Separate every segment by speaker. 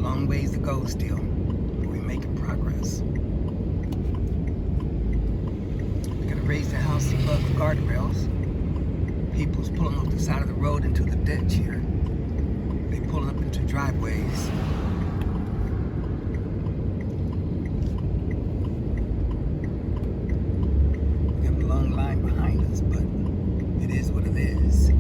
Speaker 1: long ways to go still. We're making progress. We gotta raise the house above the guardrails. People's pulling off the side of the road into the ditch here. They pulling up into driveways. We have a long line behind us, but it is what it is.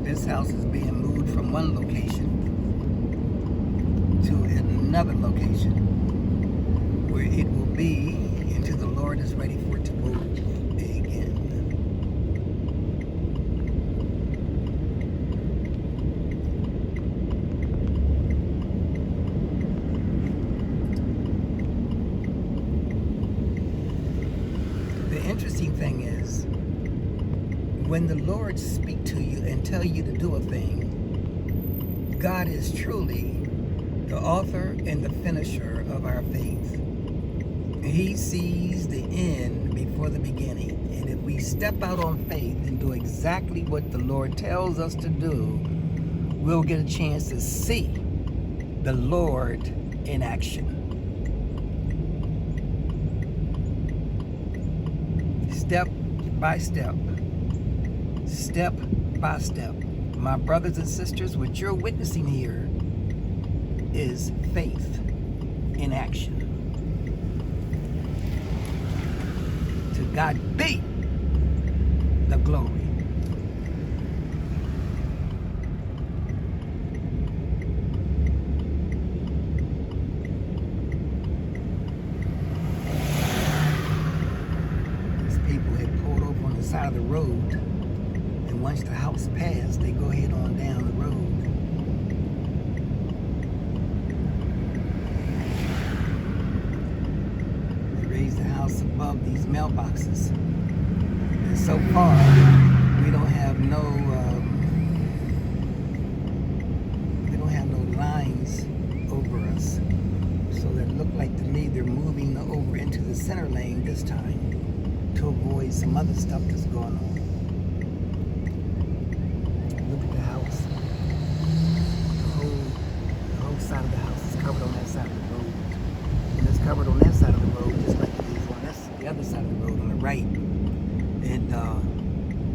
Speaker 1: This house is being moved from one location to another location where it will be until the Lord is ready for it to move again. The interesting thing is, when the Lord speaks to you and tell you to do a thing, God is truly the author and the finisher of our faith. He sees the end before the beginning. And if we step out on faith and do exactly what the Lord tells us to do, we'll get a chance to see the Lord in action. Step by step. Step by step. My brothers and sisters, what you're witnessing here is faith in action. To God be the glory. These people had pulled over on the side of the road, and once the house passed, they go ahead on down the road. Raise the house above these mailboxes, and so far we don't have no lines over us, so that look like to me they're moving over into the center lane this time to avoid some other stuff that's going on. Look at the house. The whole side of the house is covered on that side of the road. And it's covered on that side of the road just like it is on the other side of the road on the right.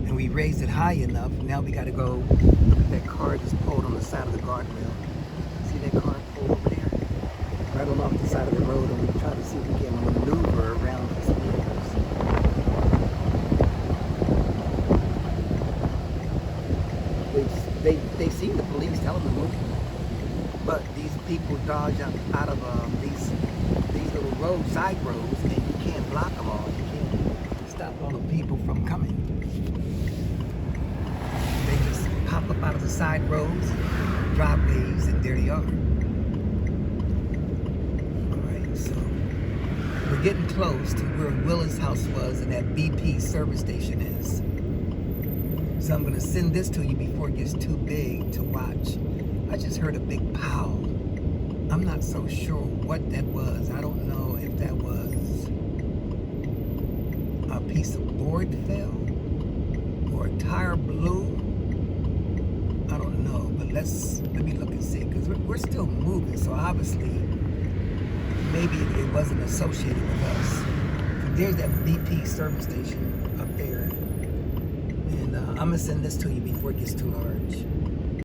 Speaker 1: And we raised it high enough. Now we got to go look at that car that's pulled on the side of the guardrail. See that car pulled over there? Right on off the side of the road, and we try to see if we can maneuver around these vehicles. They seen the police telling them to move. But these people dodge out of these little side roads, and you can't block them all. You can't stop all the people from coming. They just pop up out of the side roads, driveways, and there they are. All right, so we're getting close to where Willis House was and that BP service station is. So I'm going to send this to you before it gets too big to watch. I just heard a big pow. I'm not so sure what that was. I don't know if that was a piece of board fell or a tire blew. I don't know, but let me look and see, because we're still moving, so obviously maybe it wasn't associated with us. There's that BP service station up there, and I'm gonna send this to you before it gets too large.